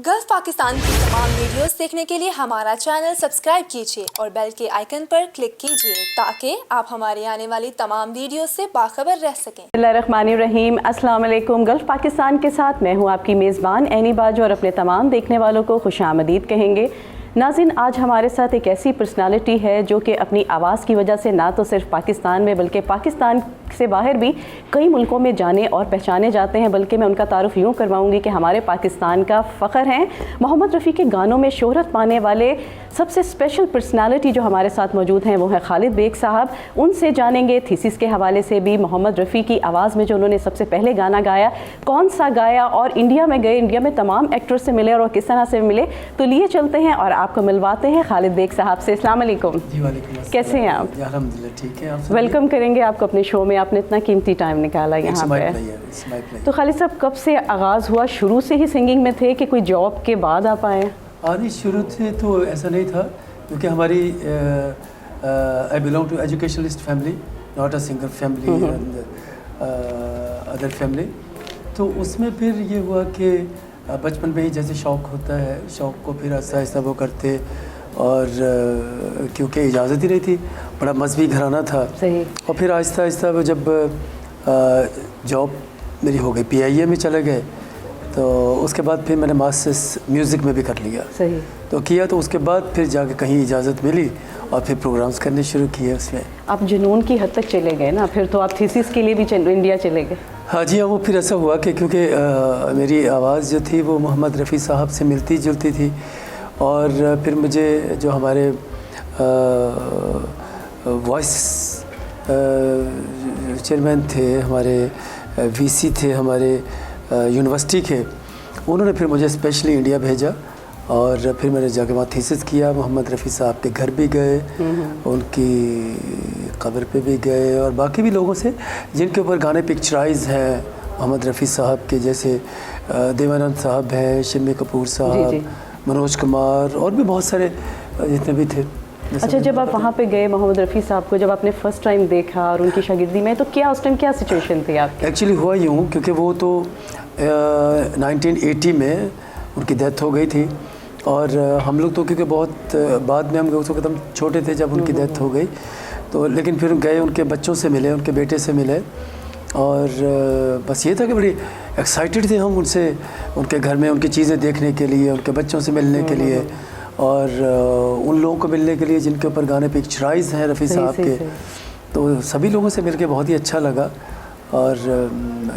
Gulf Pakistan की तमाम videos देखने के लिए हमारा चैनल सब्सक्राइब कीजिए और बेल के आइकन पर क्लिक कीजिए ताकि आप हमारी आने वाली तमाम वीडियोस से बाखबर रह सकें। बिस्मिल्लाहिर्रहमानिर्रहीम, अस्सलाम वालेकुम। गल्फ पाकिस्तान के साथ मैं हूँ आपकी मेज़बान एनी बाजू और अपने तमाम देखने वालों को खुशामदीद कहेंगे। नाज़रीन, आज हमारे साथ एक ऐसी पर्सनालिटी है जो कि अपनी आवाज़ की वजह से ना तो सिर्फ पाकिस्तान में बल्कि पाकिस्तान से बाहर भी कई मुल्कों में जाने और पहचाने जाते हैं। बल्कि मैं उनका तारुफ यूँ करवाऊँगी कि हमारे पाकिस्तान का फ़ख्र हैं। मोहम्मद रफ़ी के गानों में शोहरत पाने वाले सबसे स्पेशल पर्सनालिटी जो हमारे साथ मौजूद हैं वो है खालिद बेग साहब। उनसे जानेंगे थीसिस के हवाले से भी, मोहम्मद रफ़ी की आवाज़ में जो उन्होंने सबसे पहले गाना गाया कौन सा गाया, और इंडिया में गए, इंडिया में तमाम एक्टर्स से मिले और किस तरह से मिले। तो लिए चलते हैं और आपको मिलवाते हैं खालिद बेग साहब से। अस्सलाम वालेकुम। जी वालेकुम अस्सलाम। कैसे हैं आप? अल्हम्दुलिल्लाह ठीक है। आप वेलकम करेंगे आपको अपने शो में, आपने इतना कीमती टाइम निकाला यहाँ पे। तो खालिद साहब, कब से आगाज़ हुआ? शुरू से ही सिंगिंग में थे कि कोई जॉब के बाद आप आए? नहीं, शुरू से तो ऐसा नहीं था क्योंकि हमारी I belong to educationalist family, not a singer family and other family. तो उसमें फिर ये हुआ कि बचपन में ही जैसे शौक़ होता है, शौक़ को फिर आहिस्ता आहिस्ता वो करते, और क्योंकि इजाज़त ही नहीं थी, बड़ा मजहबी घराना था। सही। और फिर आहिस्ता आहिस्ता वो जब जॉब मेरी हो गई, PIA में चले गए, तो उसके बाद फिर मैंने मास्टर्स म्यूज़िक में भी कर लिया। सही। तो किया, तो उसके बाद फिर जाके कहीं इजाज़त मिली और फिर प्रोग्राम्स करने शुरू किए उसमें। आप जुनून की हद तक चले गए ना, फिर तो आप थीसिस के लिए भी इंडिया चले गए। हाँ जी हाँ, वो फिर ऐसा हुआ कि क्योंकि मेरी आवाज़ जो थी वो मोहम्मद रफ़ी साहब से मिलती जुलती थी, और फिर मुझे जो हमारे वॉइस चेयरमैन थे, हमारे VC थे हमारे यूनिवर्सिटी के, उन्होंने फिर मुझे स्पेशली इंडिया भेजा, और फिर मैंने जाके वहाँ थीसिस किया। मोहम्मद रफ़ी साहब के घर भी गए, उनकी कब्र पे भी गए, और बाकी भी लोगों से जिनके ऊपर गाने पिक्चराइज हैं मोहम्मद रफ़ी साहब के, जैसे देवानंद साहब हैं, शम्मी कपूर साहब, मनोज कुमार, और भी बहुत सारे जितने भी थे। अच्छा, जब आप वहाँ पे गए मोहम्मद रफ़ी साहब को, जब आपने फ़र्स्ट टाइम देखा और उनकी शागिर्दी में, तो क्या उस टाइम क्या सिचुएशन थी आपकी? एक्चुअली हुआ यूँ, क्योंकि वो तो 1980 में उनकी डेथ हो गई थी, और हम लोग तो क्योंकि बहुत बाद में हम लोग तो एकदम छोटे थे जब उनकी डेथ हो गई, तो लेकिन फिर गए, उनके बच्चों से मिले, उनके बेटे से मिले, और बस ये था कि बड़ी एक्साइटेड थे हम उनसे, उनके घर में उनकी चीज़ें देखने के लिए, उनके बच्चों से मिलने के लिए, और उन लोगों को मिलने के लिए जिनके ऊपर गाने पिक्चराइज हैं रफ़ी साहब के। तो सभी लोगों से मिलके बहुत ही अच्छा लगा। और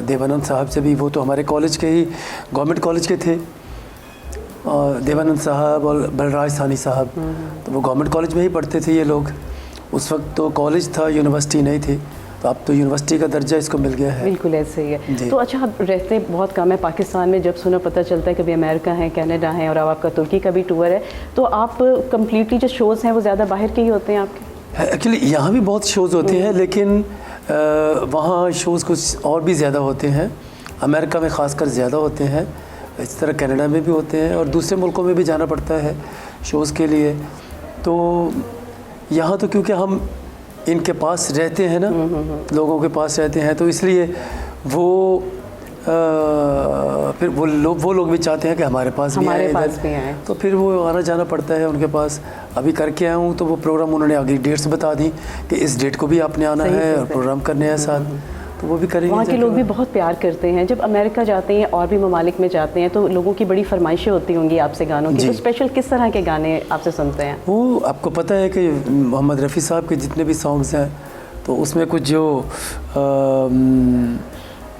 देवानंद साहब से भी, वो तो हमारे कॉलेज के ही, गवर्नमेंट कॉलेज के थे, और देवानंद साहब और बलराज सानी साहब, तो वो गवर्नमेंट कॉलेज में ही पढ़ते थे ये लोग। उस वक्त तो कॉलेज था, यूनिवर्सिटी नहीं थी, तो अब तो यूनिवर्सिटी का दर्जा इसको मिल गया है। बिल्कुल ऐसे ही है। तो अच्छा, आप रहते बहुत कम है पाकिस्तान में, जब सुना पता चलता है कभी अमेरिका है, कनाडा है, और अब आपका तुर्की का भी टूर है, तो आप कम्प्लीटली जो शोज़ हैं वो ज़्यादा बाहर के ही होते हैं आपके? एक्चुअली यहाँ भी बहुत शोज़ होते हैं, लेकिन वहाँ शोज़ कुछ और भी ज़्यादा होते हैं। अमेरिका में ख़ासकर ज़्यादा होते हैं, इस तरह कनाडा में भी होते हैं, और दूसरे मुल्कों में भी जाना पड़ता है शोज़ के लिए। तो यहाँ तो क्योंकि हम इनके पास रहते हैं ना, लोगों के पास रहते हैं, तो इसलिए वो फिर वो लोग भी चाहते हैं कि हमारे पास भी आए, तो फिर वो आना जाना पड़ता है उनके पास। अभी करके आया हूँ, तो वो प्रोग्राम उन्होंने आगे डेट्स बता दी कि इस डेट को भी आपने आना है और प्रोग्राम करने हैं साथ, तो वो भी करेंगे। वहाँ के लोग भी बहुत प्यार करते हैं। जब अमेरिका जाते हैं और भी ममालिक में जाते हैं, तो लोगों की बड़ी फरमाइशें होती होंगी आपसे गानों की, तो स्पेशल किस तरह के गाने आपसे सुनते हैं? वो आपको पता है कि मोहम्मद रफ़ी साहब के जितने भी सॉन्ग्स हैं, तो उसमें कुछ जो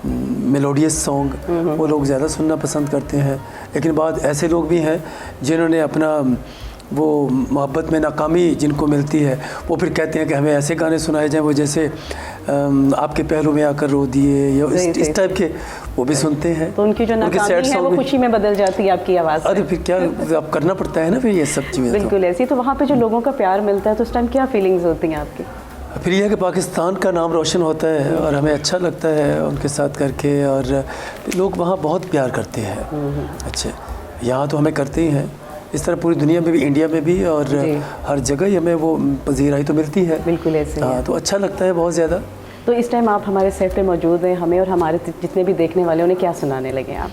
मेलोडियस सॉन्ग वो लोग ज़्यादा सुनना पसंद करते हैं, लेकिन बाद ऐसे लोग भी हैं जिन्होंने अपना वो मोहब्बत में नाकामी जिनको मिलती है, वो फिर कहते हैं कि हमें ऐसे गाने सुनाए जाएं, वो जैसे आपके पहलू में आकर रो दिए, या इस टाइप के, वो भी सुनते हैं। तो उनकी जो नाकामी है वो खुशी में बदल जाती है आपकी आवाज़। अरे फिर क्या, अब करना पड़ता है ना फिर ये सब चीज़ें। बिल्कुल ऐसी। तो वहाँ पे जो लोगों का प्यार मिलता है, तो उस टाइम क्या फीलिंग्स होती हैं आपकी? फिर यह है कि पाकिस्तान का नाम रोशन होता है, और हमें अच्छा लगता है उनके साथ करके, और लोग वहाँ बहुत प्यार करते हैं। अच्छा, यहाँ तो हमें करते ही हैं, इस तरह पूरी दुनिया में भी, इंडिया में भी, और हर जगह ही हमें वो पजीराई तो मिलती है। बिल्कुल ऐसे। हाँ, तो अच्छा लगता है बहुत ज़्यादा। तो इस टाइम आप हमारे सेट पे मौजूद हैं, हमें और हमारे जितने भी देखने वाले उन्हें क्या सुनाने लगे आप?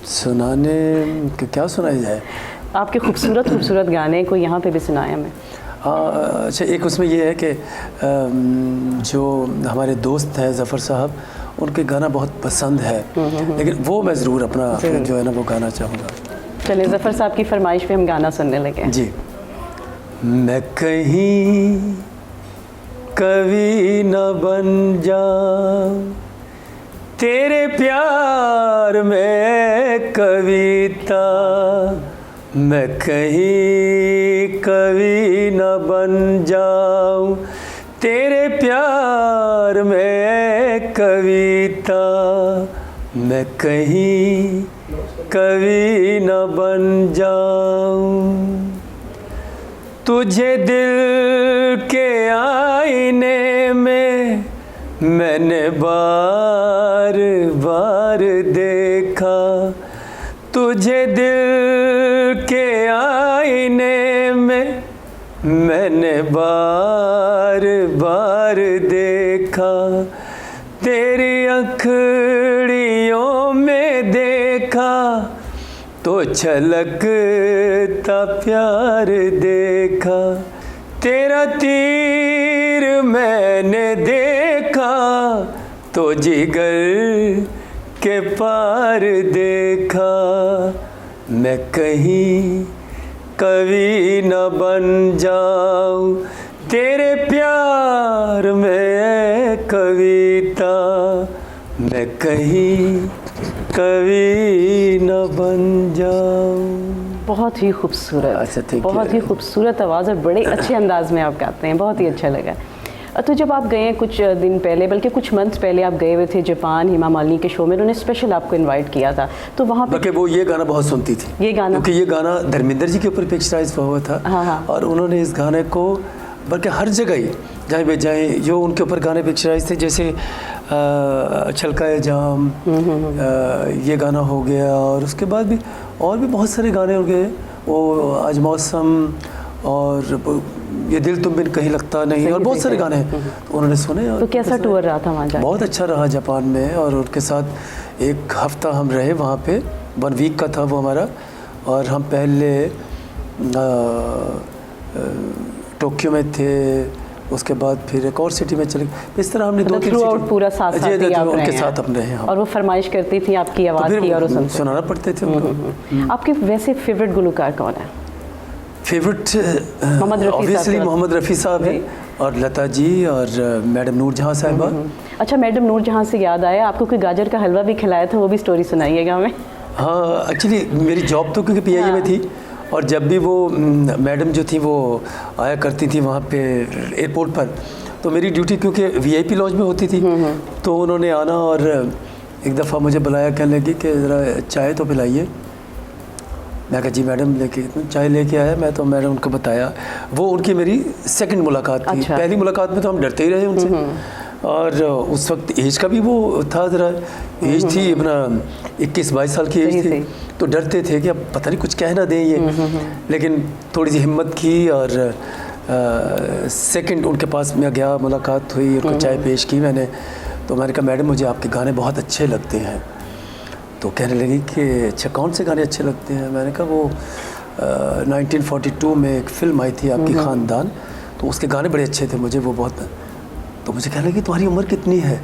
सुनाने क्या सुनाई जाए? आपके खूबसूरत खूबसूरत गाने को यहाँ पे भी सुनाए हमें। हाँ, अच्छा, एक उसमें ये है कि जो हमारे दोस्त हैं ज़फ़र साहब, उनके गाना बहुत पसंद है, लेकिन वो मैं ज़रूर अपना जो है ना वो गाना चाहूँगा। चलिए ज़फ़र साहब की फरमाइश पे हम गाना सुनने लगे। जी। मैं कहीं कवि न बन जाऊं, तेरे प्यार में कविता, मैं कहीं कवि न बन जाऊं, तेरे प्यार में कविता, मैं कहीं कवि न बन जाऊं। तुझे दिल के आईने में मैंने बार बार देखा, तुझे दिल के आईने में मैंने बार बार देखा, तेरी अंखड़ियों में देखा तो छलकता प्यार देखा, तेरा तीर मैंने देखा तो जिगर के पार देखा, मैं कहीं कवि न बन जाऊं, तेरे प्यार में कविता, मैं कहीं कवि न बन जाऊं। बहुत ही खूबसूरत। अच्छा, ठीक है। बहुत ही खूबसूरत आवाज़ और बड़े अच्छे अंदाज में आप गाते हैं, बहुत ही अच्छा लगा। तो जब आप गए हैं कुछ दिन पहले, बल्कि कुछ मंथ पहले आप गए हुए थे जापान, हेमा मालिनी के शो में, उन्होंने स्पेशल आपको इनवाइट किया था, तो वहाँ पे वो ये गाना बहुत सुनती थी, ये गाना, क्योंकि ये गाना धर्मेंद्र जी के ऊपर पिक्चराइज हुआ था। हाँ। और उन्होंने इस गाने को बल्कि हर जगह ही जहाँ भी जाए जो उनके ऊपर गाने पिक्चराइज थे, जैसे छलकाए जाम, ये गाना हो गया, और उसके बाद भी और भी बहुत सारे गाने हो गए, वो आज मौसम, और ये दिल तुम बिन कहीं लगता नहीं, और बहुत सारे गाने हैं तो उन्होंने सुने। और तो कैसा टूर रहा था वहाँ जाके? बहुत अच्छा रहा जापान में, और उनके साथ एक हफ्ता हम रहे वहाँ पे, 1 वीक का था वो हमारा। और हम पहले टोक्यो में थे, उसके बाद फिर एक और सिटी में चले, इस तरह हमने 2-3 सिटी पूरा साथ साथ ही आप उनके रहे साथ हैं। अपने हैं। और वो फरमाइश करती थी आपकी आवाज़ की और वो सुनाना पड़ते थे उनको। आपके वैसे फेवरेट गुलकार कौन है? फेवरेट ऑब्वियसली मोहम्मद रफ़ी साहब हैं, और लता जी, और मैडम नूर जहाँ साहिबा। अच्छा, मैडम नूर जहाँ से याद आया, आपको कोई गाजर का हलवा भी खिलाया था, वो भी स्टोरी सुनाइएगा हमें। हाँ, एक्चुअली मेरी जॉब तो क्योंकि पीआईए में थी, और जब भी वो मैडम जो थी वो आया करती थी वहाँ पे एयरपोर्ट पर, तो मेरी ड्यूटी क्योंकि वीआईपी लॉज में होती थी, तो उन्होंने आना और एक दफ़ा मुझे बुलाया, कहने लगी कि ज़रा चाय तो पिलाइए। मैं कहा जी मैडम, लेके चाय लेके आया मैं, तो मैंने उनको बताया। वो उनकी मेरी सेकंड मुलाकात थी। अच्छा। पहली मुलाकात में तो हम डरते ही रहे उनसे, और उस वक्त एज का भी वो था, ज़रा एज थी अपना 21-22 साल की एज थी, तो डरते थे कि अब पता नहीं कुछ कह ना दें ये। लेकिन थोड़ी सी हिम्मत की, और सेकंड उनके पास मैं गया, मुलाकात हुई, उनको चाय पेश की मैंने, तो मैंने कहा मैडम मुझे आपके गाने बहुत अच्छे लगते हैं। तो कहने लगी कि अच्छा कौन से गाने अच्छे लगते हैं? मैंने कहा वो 1942 में एक फ़िल्म आई थी आपकी ख़ानदान, तो उसके गाने बड़े अच्छे थे मुझे, वो बहुत। तो मुझे कहने लगी तुम्हारी उम्र कितनी है?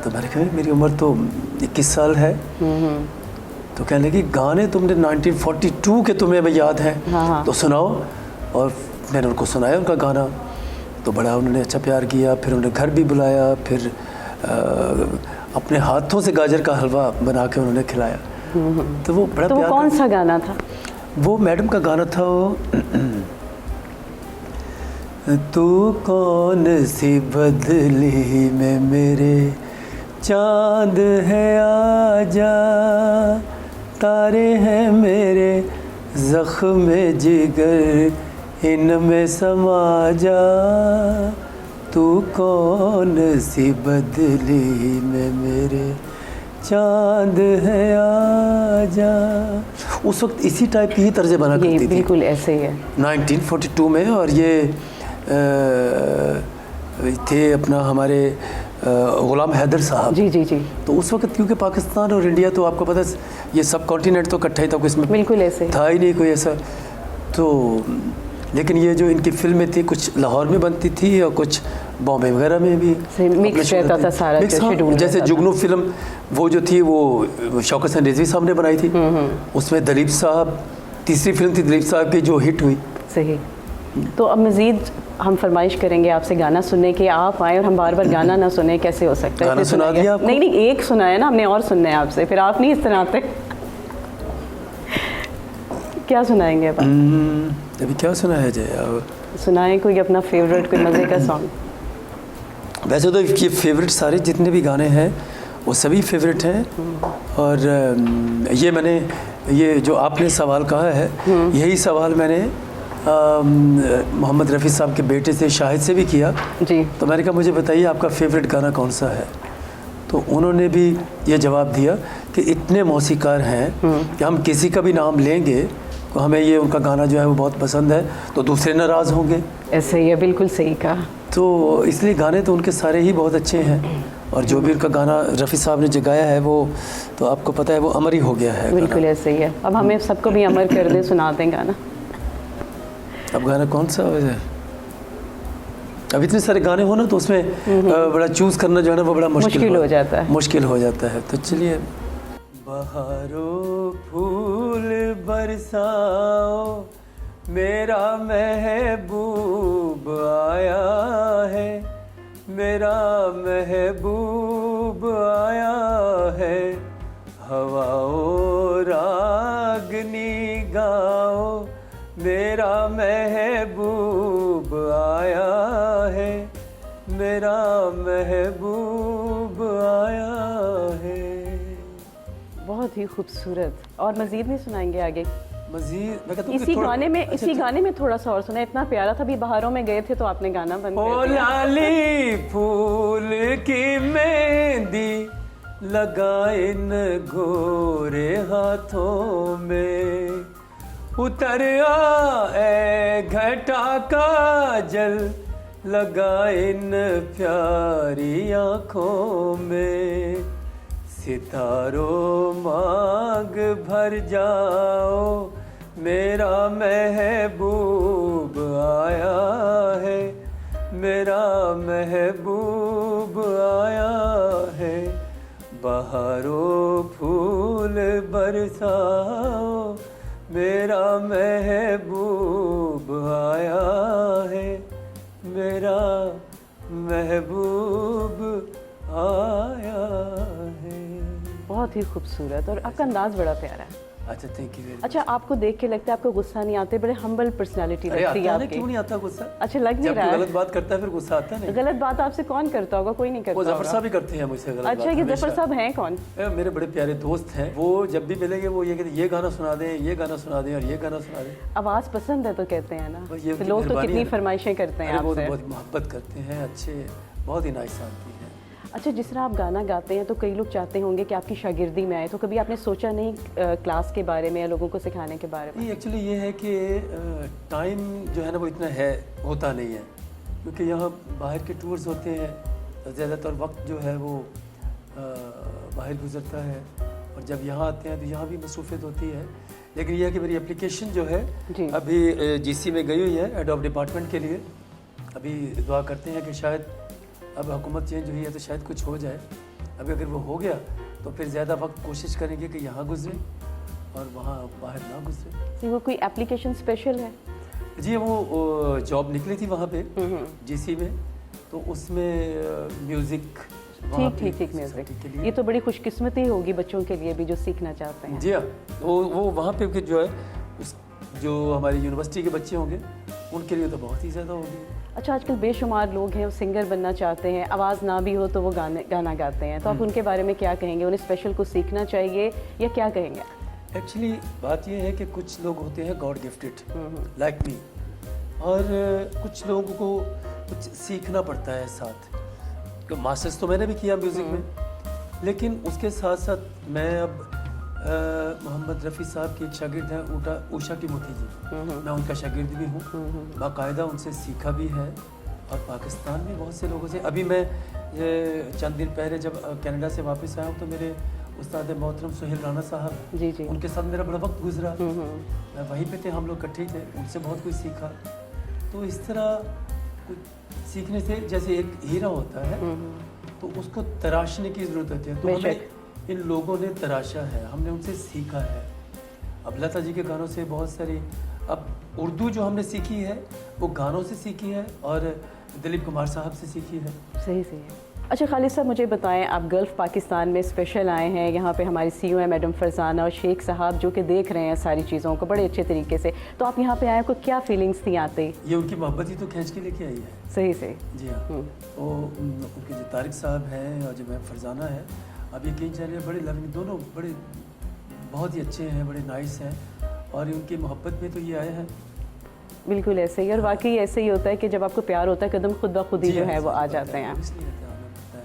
तो मैंने कहा मेरी उम्र तो 21 साल है। तो कहने लगी गाने तुमने 1942 के तुम्हें भी याद हैं? हाँ। तो सुनाओ। और मैंने उनको सुनाया उनका गाना, तो बड़ा उन्होंने अच्छा प्यार किया। फिर उन्हें घर भी बुलाया, फिर अपने हाथों से गाजर का हलवा बना के उन्होंने खिलाया। तो वो बड़ा तो वो कौन सा गाना था? वो मैडम का गाना था वो तू कौन सी बदली में मेरे चांद है आजा, तारे हैं मेरे ज़ख्म जिगर इनमें समा जा, तू कौन सी बदली में मेरे चांद है आजा। उस वक्त इसी टाइप की ही तर्ज़े बना करती थी, बिल्कुल ऐसे ही है 1942 में। और ये थे अपना हमारे ग़ुलाम हैदर साहब। जी जी जी। तो उस वक्त क्योंकि पाकिस्तान और इंडिया तो आपको पता है ये सब कॉन्टिनेंट तो इकट्ठा ही था, इसमें बिल्कुल ऐसे था ही नहीं कोई ऐसा। तो लेकिन ये जो इनकी फिल्में थी कुछ लाहौर में बनती थी और कुछ बॉम्बे वगैरह में भी मिक्स रहता था सारा जो शेड्यूल। जैसे जुगनू फिल्म वो जो थी वो शौकत हसन रिजवी साहब ने बनाई थी, उसमें दिलीप साहब, तीसरी फिल्म थी दिलीप साहब की जो हिट हुई। सही। तो अब मज़ीद हम फरमाइश करेंगे आपसे गाना सुनने की, आप आए और हम बार बार गाना ना सुने, कैसे हो सकता है? गाना सुना दिया आपको? नहीं, एक सुनाया ना हमने, और सुनना है आपसे, फिर आप नहीं इस तरह आते। क्या सुनाएंगे अब? अभी क्या सुनाया जाए? सुनाएं कोई अपना फेवरेट, कोई मज़े का सॉन्ग। वैसे तो ये फेवरेट सारे जितने भी गाने हैं वो सभी फेवरेट हैं। और ये जो आपने सवाल कहा है, यही सवाल मैंने मोहम्मद रफ़ी साहब के बेटे से, शाहिद से भी किया जी। तो मैंने कहा मुझे बताइए आपका फेवरेट गाना कौन सा है। तो उन्होंने भी ये जवाब दिया कि इतने मौसीकार हैं कि हम किसी का भी नाम लेंगे तो हमें ये उनका गाना जो है वो बहुत पसंद है, तो दूसरे नाराज़ होंगे। ऐसे ही है, बिल्कुल सही कहा। तो इसलिए गाने तो उनके सारे ही बहुत अच्छे हैं, और जो भी उनका गाना रफ़ी साहब ने जो गाया है वो तो आपको पता है वो अमर ही हो गया है। बिल्कुल ऐसे ही है। अब हमें सबको भी अमर कर दे, सुना दें गाना। अब गाना कौन सा है? अब इतने सारे गाने हो ना तो उसमें बड़ा चूज़ करना जो है ना वो बड़ा मुश्किल हो जाता है। मुश्किल हो जाता है। तो चलिए। बहारों फूल बरसाओ, मेरा महबूब आया है, मेरा महबूब आया है। हवाओं रागनी गाओ, मेरा महबूब आया है, मेरा महबूब आया है। बहुत ही खूबसूरत। और मज़ीद नहीं सुनाएंगे आगे? मज़ीद इसी गाने में थोड़ा सा और सुना, इतना प्यारा था। अभी बहारों में गए थे तो आपने गाना बंद कर दिया। लाली फूल की मेहंदी लगाए न गोरे हाथों में, उतर आए घटा का जल लगाए न प्यारी आँखों में। सितारों मांग भर जाओ, मेरा महबूब आया है, मेरा महबूब आया है। बहारों फूल बरसाओ, मेरा महबूब आया है, मेरा महबूब आया है। बहुत ही खूबसूरत, और आपका अंदाज़ बड़ा प्यारा है। अच्छा, थैंक यू। अच्छा, आपको देख के लगता है आपको गुस्सा नहीं आते, बड़े हम्बल पर्सनालिटी लगती है आपकी। क्यों नहीं आता गुस्सा? अच्छा, लग नहीं रहा है। गलत बात करता है फिर गुस्सा आता नहीं। गलत बात आपसे कौन करता होगा? कोई नहीं करता। वो जफर साहब ही करते हैं मुझसे गलत अच्छा, ये जफर साहब हैं कौन? मेरे बड़े प्यारे दोस्त हैं। वो जब भी मिलेंगे वो ये कहते ये गाना सुना दें, ये गाना सुना दें और ये गाना सुना दें। आवाज़ पसंद है तो कहते हैं ना, ये तो लोग तो कितनी फरमाइशें करते हैं आपसे। बहुत मोहब्बत करते हैं, अच्छे, बहुत ही नाइस आदमी हैं। अच्छा, जिस तरह आप गाना गाते हैं तो कई लोग चाहते होंगे कि आपकी शागिर्दी में आए, तो कभी आपने सोचा नहीं क्लास के बारे में या लोगों को सिखाने के बारे में? नहीं, एक्चुअली ये है कि टाइम जो है ना वो इतना होता नहीं है, क्योंकि यहाँ बाहर के टूर्स होते हैं तो ज़्यादातर वक्त जो है वो बाहर गुजरता है, और जब यहाँ आते हैं तो यहाँ भी मसरूफियत होती है। लेकिन यह है कि मेरी एप्लीकेशन जो है अभी GC में गई हुई है एडोब डिपार्टमेंट के लिए। अभी दुआ करते हैं कि शायद अब हुकूमत चेंज हुई है तो शायद कुछ हो जाए। अभी अगर वो हो गया तो फिर ज़्यादा वक्त कोशिश करेंगे कि यहाँ गुजरे और वहाँ बाहर ना गुजरे। जी, वो कोई एप्लीकेशन स्पेशल है? जी, वो जॉब निकली थी वहाँ पे GC में, तो उसमें म्यूज़िक। ठीक म्यूज़िक। ये तो बड़ी खुशकिस्मती होगी बच्चों के लिए भी जो सीखना चाहते हैं। जी हाँ, वो वहाँ पे जो है जो हमारी यूनिवर्सिटी के बच्चे होंगे उनके लिए तो बहुत ही ज़्यादा होगी। अच्छा, आजकल बेशुमार लोग हैं वो सिंगर बनना चाहते हैं, आवाज़ ना भी हो तो वो गाना गाते हैं, तो आप उनके बारे में क्या कहेंगे? उन्हें स्पेशल कुछ सीखना चाहिए या क्या कहेंगे? एक्चुअली बात यह है कि कुछ लोग होते हैं गॉड गिफ्टेड लाइक मी, और कुछ लोगों को कुछ सीखना पड़ता है साथ। तो मास्टर्स तो मैंने भी किया म्यूज़िक में, लेकिन उसके साथ साथ मैं अब मोहम्मद रफ़ी साहब की एक शागिर्द हैं उषा टिमोथी जी, मैं उनका शागिर्द भी हूँ, बाकायदा उनसे सीखा भी है। और पाकिस्तान में बहुत से लोगों से, अभी मैं चंद दिन पहले जब कनाडा से वापस आया हूँ तो मेरे उस्ताद मोहतरम सुहेल राना साहब, जी जी। उनके साथ मेरा बड़ा वक्त गुजरा। मैं वहीं पे थे, हम लोग इकट्ठे थे, उनसे बहुत कुछ सीखा। तो इस तरह कुछ सीखने से, जैसे एक हीरा होता है तो उसको तराशने की ज़रूरत होती है, तो हमें इन लोगों ने तराशा है, हमने उनसे सीखा है। अब लता जी के गानों से बहुत सारी, अब उर्दू जो हमने सीखी है वो गानों से सीखी है और दिलीप कुमार साहब से सीखी है। सही सही है। अच्छा खालिद साहब, मुझे बताएं, आप गल्फ़ पाकिस्तान में स्पेशल आए हैं, यहाँ पे हमारी CEO है मैडम फरजाना और शेख साहब जो कि देख रहे हैं सारी चीज़ों को बड़े अच्छे तरीके से, तो आप यहाँ पे आए, आपको क्या फीलिंग्स थी आते? ये उनकी मोहब्बत ही तो खींच के लेके आई है। सही से। जी हाँ। तो उनके जो तारिक साहब हैं और जो मैम फरजाना है, अब यकीन जानिए बड़े लविंग, दोनों बड़े बहुत ही अच्छे हैं, बड़े नाइस हैं, और उनकी मोहब्बत में तो ये आए हैं। बिल्कुल ऐसे ही, और वाकई ऐसे ही होता है कि जब आपको प्यार होता है कदम खुद ब खुद ही जो है वो आ जाते हैं।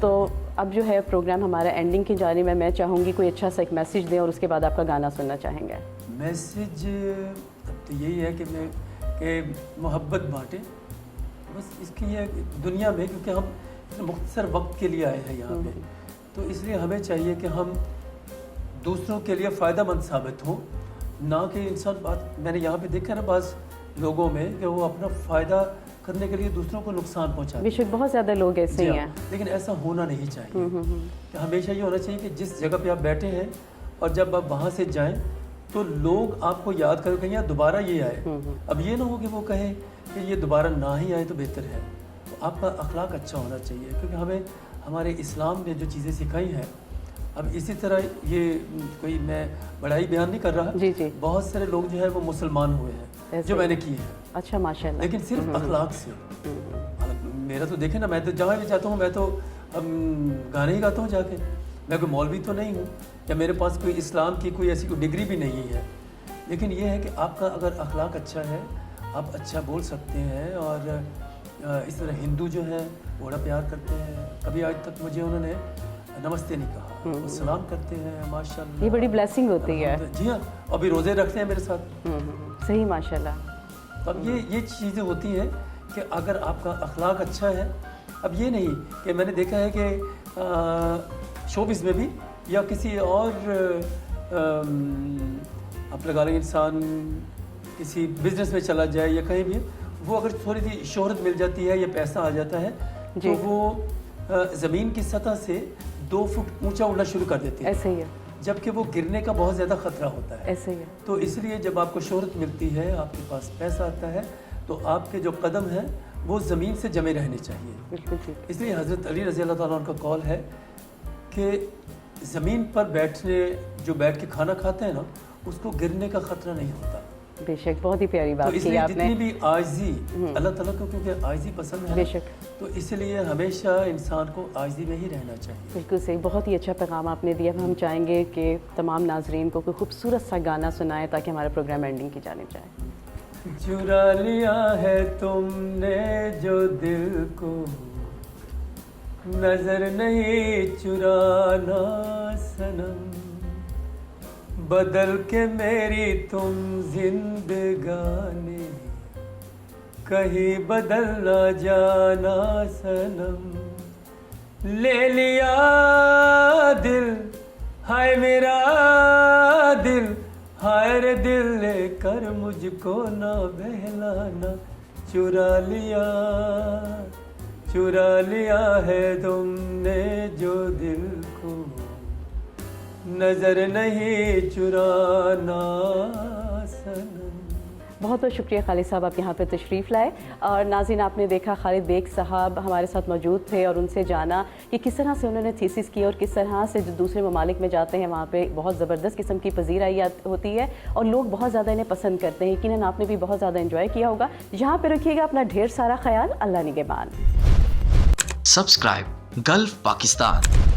तो अब जो है प्रोग्राम हमारा एंडिंग की जानिब में, मैं चाहूँगी कोई अच्छा सा एक मैसेज दें और उसके बाद आपका गाना सुनना चाहेंगे। मैसेज तो यही है कि मोहब्बत बांटें, बस इसकी ये दुनिया में, क्योंकि हम मुख्तसर वक्त के लिए आए हैं यहाँ पे, तो इसलिए हमें चाहिए कि हम दूसरों के लिए फ़ायदेमंद साबित हों, ना कि इंसान बात, मैंने यहाँ पे देखा ना बाज़ लोगों में कि वो अपना फ़ायदा करने के लिए दूसरों को नुकसान पहुँचाते। बेशक बहुत ज़्यादा लोग ऐसे ही हैं, लेकिन ऐसा होना नहीं चाहिए। कि हमेशा ये होना चाहिए कि जिस जगह पे आप बैठे हैं और जब आप वहाँ से जाएं तो लोग आपको याद करें, कहीं दोबारा ये आए। अब ये ना हो कि वो कहे कि ये दोबारा ना ही आए तो बेहतर है। तो आपका अखलाक अच्छा होना चाहिए, क्योंकि हमें हमारे इस्लाम ने जो चीज़ें सिखाई हैं, अब इसी तरह ये कोई मैं बड़ाई बयान नहीं कर रहा, जी जी, बहुत सारे लोग जो है वो मुसलमान हुए हैं जो मैंने किए हैं। अच्छा माशाल्लाह। लेकिन सिर्फ अखलाक से। मेरा तो देखे ना, मैं तो जहाँ भी जाता हूँ मैं तो गाने ही गाता हूँ जाके, मैं कोई मौलवी तो नहीं हूँ या मेरे पास कोई इस्लाम की कोई ऐसी कोई डिग्री भी नहीं है, लेकिन ये है कि आपका अगर अखलाक अच्छा है आप अच्छा बोल सकते हैं। और इस तरह हिंदू जो है बड़ा प्यार करते हैं, कभी आज तक मुझे उन्होंने नमस्ते नहीं कहा, वो सलाम करते हैं, माशाल्लाह, ये बड़ी ब्लेसिंग होती है। जी हाँ, अभी रोज़े रखते हैं मेरे साथ। सही माशाल्लाह। तो अब ये चीज़ें होती हैं कि अगर आपका अखलाक अच्छा है, अब ये नहीं कि मैंने देखा है कि शोबिज़ में भी या किसी और आप लगा लें इंसान किसी बिजनेस में चला जाए या कहीं भी, वो अगर थोड़ी सी शोहरत मिल जाती है या पैसा आ जाता है तो वो ज़मीन की सतह से 2 फुट ऊंचा उड़ना शुरू कर देती है। ऐसे ही है, जबकि वो गिरने का बहुत ज़्यादा ख़तरा होता है। ऐसे ही है। तो इसलिए जब आपको शोहरत मिलती है, आपके पास पैसा आता है, तो आपके जो कदम हैं वो ज़मीन से जमे रहने चाहिए। बिल्कुल ठीक। इसलिए हज़रत अली रज़ी अल्लाह ताला अन्हु का कौल है कि ज़मीन पर बैठ के खाना खाते हैं ना, उसको गिरने का ख़तरा नहीं होता। बेशक, बहुत ही प्यारी बात तो की इसलिए आपने। जितनी भी आजिज़ी, अल्लाह ताला को क्योंकि आजिज़ी पसंद है, बेशक, तो इसलिए हमेशा इंसान को आजिज़ी में ही रहना चाहिए। बिल्कुल सही, बहुत ही अच्छा पैगाम आपने दिया। हम चाहेंगे कि तमाम नाजरीन को कोई खूबसूरत सा गाना सुनाएं ताकि हमारा प्रोग्राम एंडिंग की जानिब जाए। चुरा लिया है तुमने जो दिल को, नजर नहीं चुराना सनम, बदल के मेरी तुम जिंदगानी, कहीं बदल ना जाना सनम। ले लिया दिल, हाय मेरा दिल, हाय रे दिल लेकर मुझको ना बहलाना। चुरा लिया है तुमने जो दिल को, नजर नहीं चुराना सनम। बहुत बहुत शुक्रिया खालिद साहब, आप यहाँ पे तशरीफ़ लाए। और नाज़रीन, आपने देखा खालिद बेग साहब हमारे साथ मौजूद थे और उनसे जाना कि किस तरह से उन्होंने थीसिस की और किस तरह से जो दूसरे ममालिक में जाते हैं वहाँ पे बहुत ज़बरदस्त किस्म की पजीराई होती है और लोग बहुत ज़्यादा इन्हें पसंद करते हैं। यकीनन आपने भी बहुत ज़्यादा इंजॉय किया होगा। यहाँ पर रखिएगा अपना ढेर सारा ख्याल। अल्लाह निगहबान। Subscribe Gulf Pakistan.